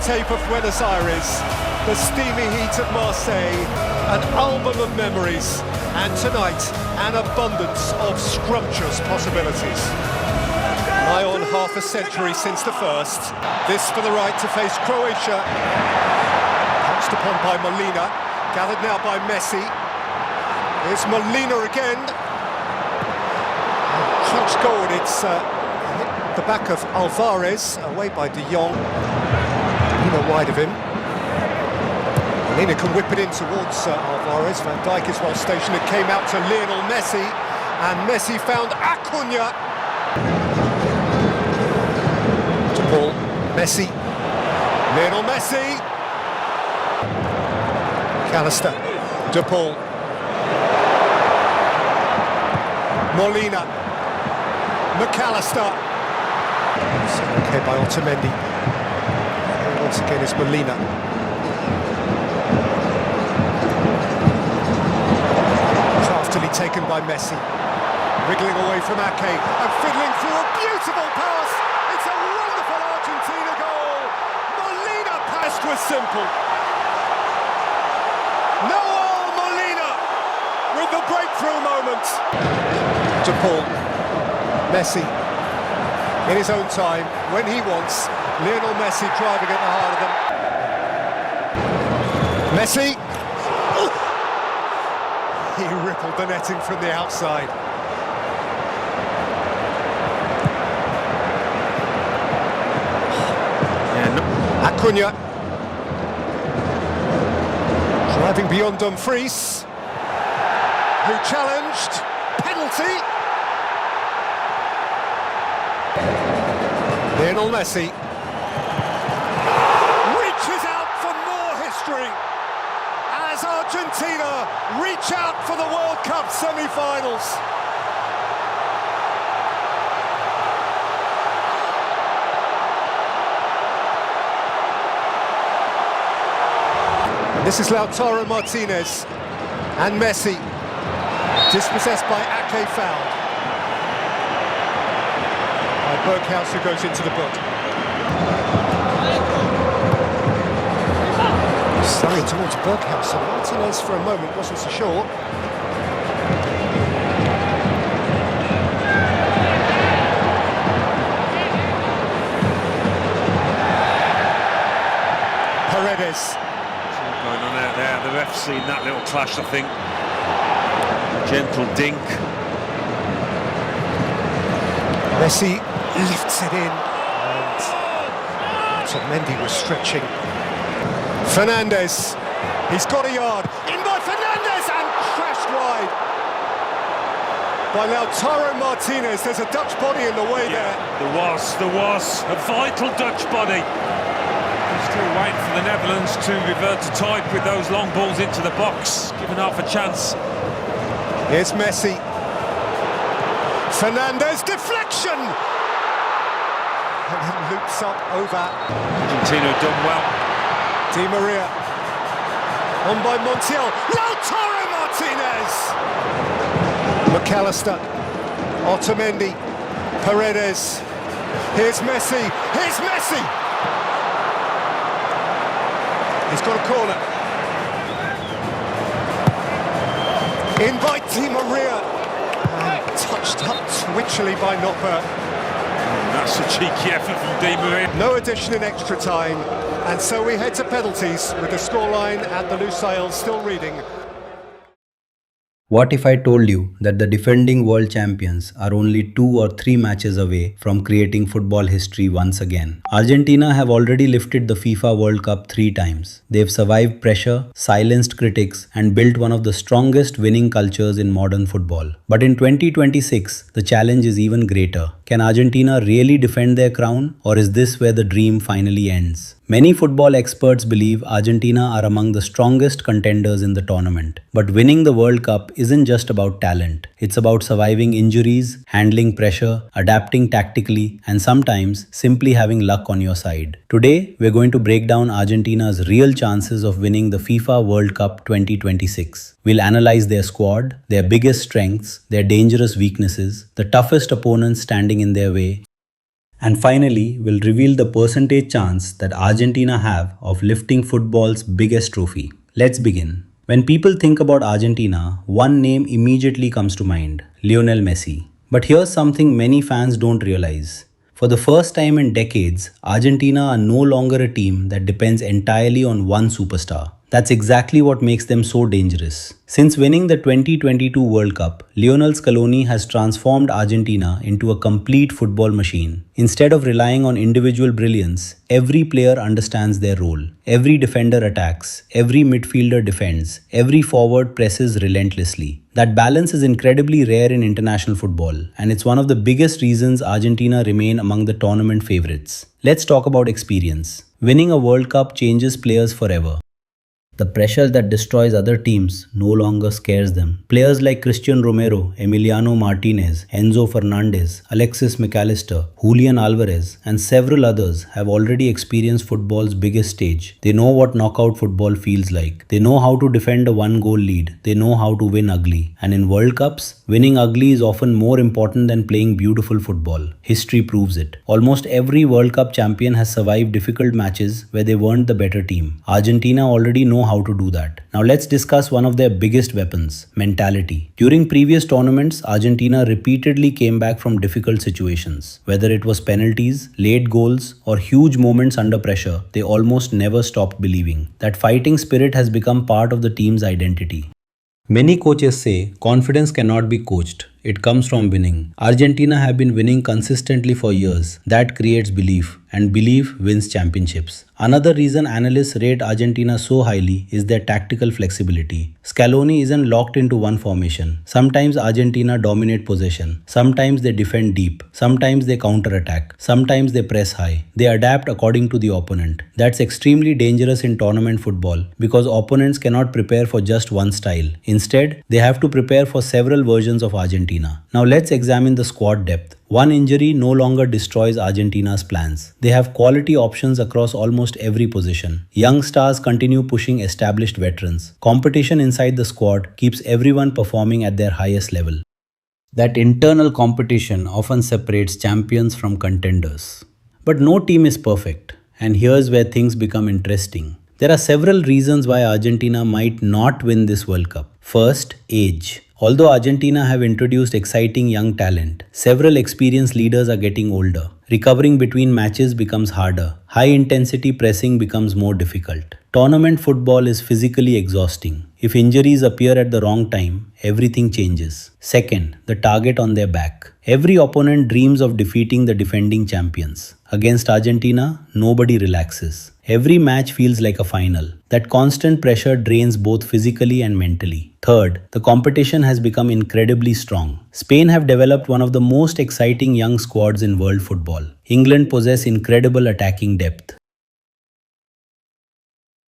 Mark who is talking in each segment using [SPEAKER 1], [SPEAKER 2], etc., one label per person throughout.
[SPEAKER 1] tape of Buenos Aires, the steamy heat of Marseille, an album of memories, and tonight, an abundance of scrumptious possibilities. Nigh on half a century since the first. This for the right to face Croatia. Pounced upon by Molina, gathered now by Messi. Here's Molina again. Huge goal, it's hit the back of Alvarez, away by De Jong. Molina wide of him. Molina can whip it in towards Alvarez. Van Dijk is well stationed. It came out to Lionel Messi, and Messi found Acuna. To Paul, Messi, Lionel Messi. McAllister, De Paul. Molina, McAllister. Okay by Otamendi. And once again is Molina. Craftily taken by Messi. Wriggling away from Ake and fiddling through a beautiful pass. It's a wonderful Argentina goal. Molina passed was simple. Noel Molina with the breakthrough moment. De Paul, Messi, in his own time, when he wants, Lionel Messi driving at the heart of them. Messi! Ooh. He rippled the netting from the outside. Acuna. Driving beyond Dumfries, who challenged. Penalty. Lionel Messi reaches out for more history as Argentina reach out for the World Cup semi-finals. This is Lautaro Martinez and Messi. Dispossessed by Ake, fouled. By Berghaus, who goes into the book. Slung it towards Berghaus, and Martinez for a moment wasn't so sure. Paredes.
[SPEAKER 2] What's going on out there? The ref's seen that little clash, I think. Gentle dink.
[SPEAKER 1] Messi lifts it in, and Otamendi was stretching. Fernandes, he's got a yard. In by Fernandes and crashed wide by Lautaro Martinez. There's a Dutch body in the way there.
[SPEAKER 2] There was a vital Dutch body. Still waiting for the Netherlands to revert to type with those long balls into the box, giving half a chance.
[SPEAKER 1] Here's Messi. Fernandes, deflection! And it loops up over.
[SPEAKER 2] Argentina have done well.
[SPEAKER 1] Di Maria. On by Montiel. Lautaro Martinez! McAllister. Otamendi. Paredes. Here's Messi. Here's Messi! He's got a corner. In by Di Maria, and touched up twitchily by Nopper.
[SPEAKER 2] That's a cheeky effort from Di Maria.
[SPEAKER 1] No addition in extra time, and so we head to penalties with the scoreline at the Lusail still reading.
[SPEAKER 3] What if I told you that the defending world champions are only 2 or 3 matches away from creating football history once again? Argentina have already lifted the FIFA World Cup 3 times. They've survived pressure, silenced critics, and built one of the strongest winning cultures in modern football. But in 2026, the challenge is even greater. Can Argentina really defend their crown, or is this where the dream finally ends? Many football experts believe Argentina are among the strongest contenders in the tournament. But winning the World Cup isn't just about talent. It's about surviving injuries, handling pressure, adapting tactically, and sometimes simply having luck on your side. Today, we're going to break down Argentina's real chances of winning the FIFA World Cup 2026. We'll analyze their squad, their biggest strengths, their dangerous weaknesses, the toughest opponents standing in their way, And finally, we'll reveal the percentage chance that Argentina have of lifting football's biggest trophy. Let's begin. When people think about Argentina, one name immediately comes to mind: Lionel Messi. But here's something many fans don't realize. For the first time in decades, Argentina are no longer a team that depends entirely on one superstar. That's exactly what makes them so dangerous. Since winning the 2022 World Cup, Lionel Scaloni has transformed Argentina into a complete football machine. Instead of relying on individual brilliance, every player understands their role. Every defender attacks, every midfielder defends, every forward presses relentlessly. That balance is incredibly rare in international football, and it's one of the biggest reasons Argentina remain among the tournament favorites. Let's talk about experience. Winning a World Cup changes players forever. The pressure that destroys other teams no longer scares them. Players like Christian Romero, Emiliano Martinez, Enzo Fernandez, Alexis McAllister, Julian Alvarez, and several others have already experienced football's biggest stage. They know what knockout football feels like. They know how to defend a one-goal lead. They know how to win ugly. And in World Cups, winning ugly is often more important than playing beautiful football. History proves it. Almost every World Cup champion has survived difficult matches where they weren't the better team. Argentina already know how to do that. Now let's discuss one of their biggest weapons: mentality. During previous tournaments, Argentina repeatedly came back from difficult situations. Whether it was penalties, late goals, or huge moments under pressure, they almost never stopped believing. That fighting spirit has become part of the team's identity. Many coaches say confidence cannot be coached. It comes from winning. Argentina have been winning consistently for years. That creates belief, and belief wins championships. Another reason analysts rate Argentina so highly is their tactical flexibility. Scaloni isn't locked into one formation. Sometimes Argentina dominate possession. Sometimes they defend deep. Sometimes they counter-attack. Sometimes they press high. They adapt according to the opponent. That's extremely dangerous in tournament football because opponents cannot prepare for just one style. Instead, they have to prepare for several versions of Argentina. Now let's examine the squad depth. One injury no longer destroys Argentina's plans. They have quality options across almost every position. Young stars continue pushing established veterans. Competition inside the squad keeps everyone performing at their highest level. That internal competition often separates champions from contenders. But no team is perfect, and here's where things become interesting. There are several reasons why Argentina might not win this World Cup. First, age. Although Argentina have introduced exciting young talent, several experienced leaders are getting older. Recovering between matches becomes harder. High-intensity pressing becomes more difficult. Tournament football is physically exhausting. If injuries appear at the wrong time, everything changes. Second, the target on their back. Every opponent dreams of defeating the defending champions. Against Argentina, nobody relaxes. Every match feels like a final. That constant pressure drains both physically and mentally. Third, the competition has become incredibly strong. Spain have developed one of the most exciting young squads in world football. England possess incredible attacking depth.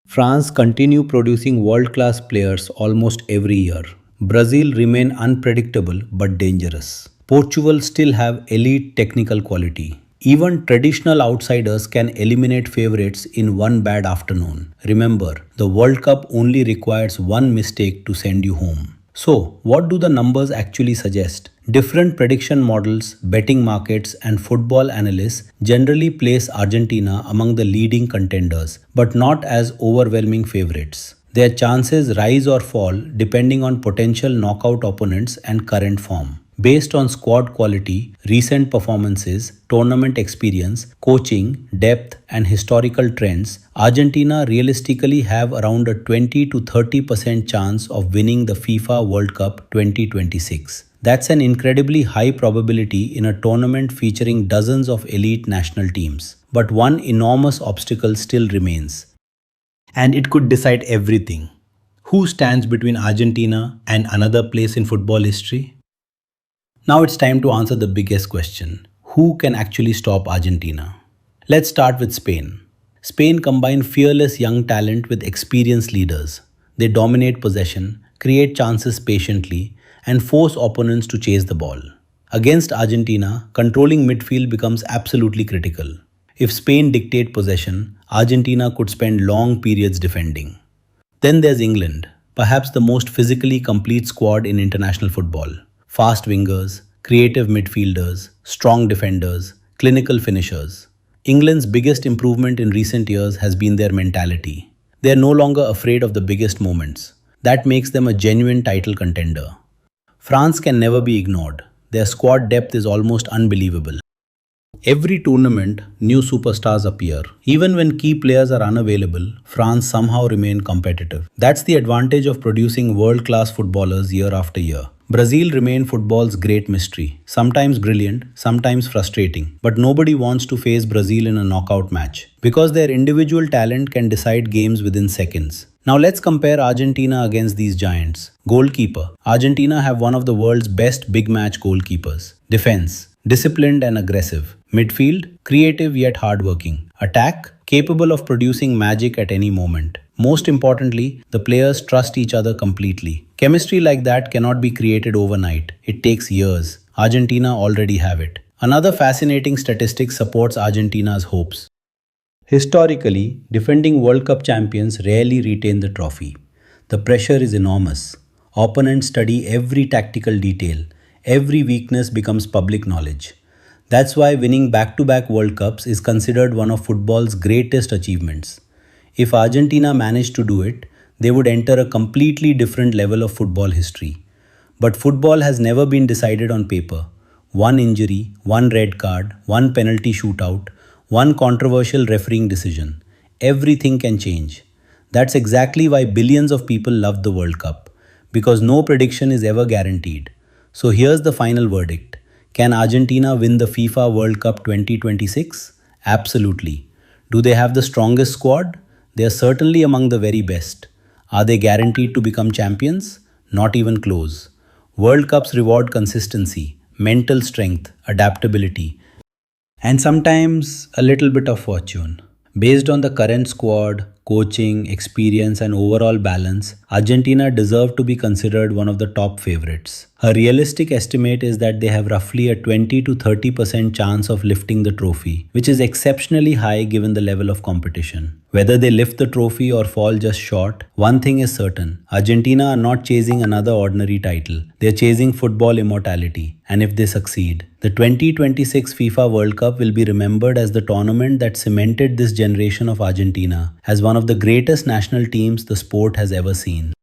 [SPEAKER 3] France continue producing world-class players almost every year. Brazil remain unpredictable but dangerous. Portugal still have elite technical quality. Even traditional outsiders can eliminate favorites in one bad afternoon. Remember, the World Cup only requires one mistake to send you home. So, what do the numbers actually suggest? Different prediction models, betting markets, and football analysts generally place Argentina among the leading contenders, but not as overwhelming favorites. Their chances rise or fall depending on potential knockout opponents and current form. Based on squad quality, recent performances, tournament experience, coaching, depth, and historical trends, Argentina realistically have around a 20 to 30% chance of winning the FIFA World Cup 2026. That's an incredibly high probability in a tournament featuring dozens of elite national teams. But one enormous obstacle still remains. And it could decide everything. Who stands between Argentina and another place in football history? Now it's time to answer the biggest question. Who can actually stop Argentina? Let's start with Spain. Spain combine fearless young talent with experienced leaders. They dominate possession, create chances patiently, and force opponents to chase the ball. Against Argentina, controlling midfield becomes absolutely critical. If Spain dictate possession, Argentina could spend long periods defending. Then there's England, perhaps the most physically complete squad in international football. Fast wingers, creative midfielders, strong defenders, clinical finishers. England's biggest improvement in recent years has been their mentality. They are no longer afraid of the biggest moments. That makes them a genuine title contender. France can never be ignored. Their squad depth is almost unbelievable. Every tournament, new superstars appear. Even when key players are unavailable, France somehow remain competitive. That's the advantage of producing world-class footballers year after year. Brazil remain football's great mystery. Sometimes brilliant, sometimes frustrating. But nobody wants to face Brazil in a knockout match because their individual talent can decide games within seconds. Now let's compare Argentina against these giants. Goalkeeper. Argentina have one of the world's best big match goalkeepers. Defense. Disciplined and aggressive. Midfield, creative yet hardworking. Attack, capable of producing magic at any moment. Most importantly, the players trust each other completely. Chemistry like that cannot be created overnight. It takes years. Argentina already have it. Another fascinating statistic supports Argentina's hopes. Historically, defending World Cup champions rarely retain the trophy. The pressure is enormous. Opponents study every tactical detail. Every weakness becomes public knowledge. That's why winning back-to-back World Cups is considered one of football's greatest achievements. If Argentina managed to do it, they would enter a completely different level of football history. But football has never been decided on paper. One injury, one red card, one penalty shootout, one controversial refereeing decision. Everything can change. That's exactly why billions of people love the World Cup. Because no prediction is ever guaranteed. So here's the final verdict. Can Argentina win the FIFA World Cup 2026? Absolutely. Do they have the strongest squad? They are certainly among the very best. Are they guaranteed to become champions? Not even close. World Cups reward consistency, mental strength, adaptability, and sometimes a little bit of fortune. Based on the current squad, coaching, experience, and overall balance, Argentina deserve to be considered one of the top favorites. A realistic estimate is that they have roughly a 20 to 30% chance of lifting the trophy, which is exceptionally high given the level of competition. Whether they lift the trophy or fall just short, one thing is certain. Argentina are not chasing another ordinary title. They are chasing football immortality. And if they succeed, the 2026 FIFA World Cup will be remembered as the tournament that cemented this generation of Argentina as one of the greatest national teams the sport has ever seen.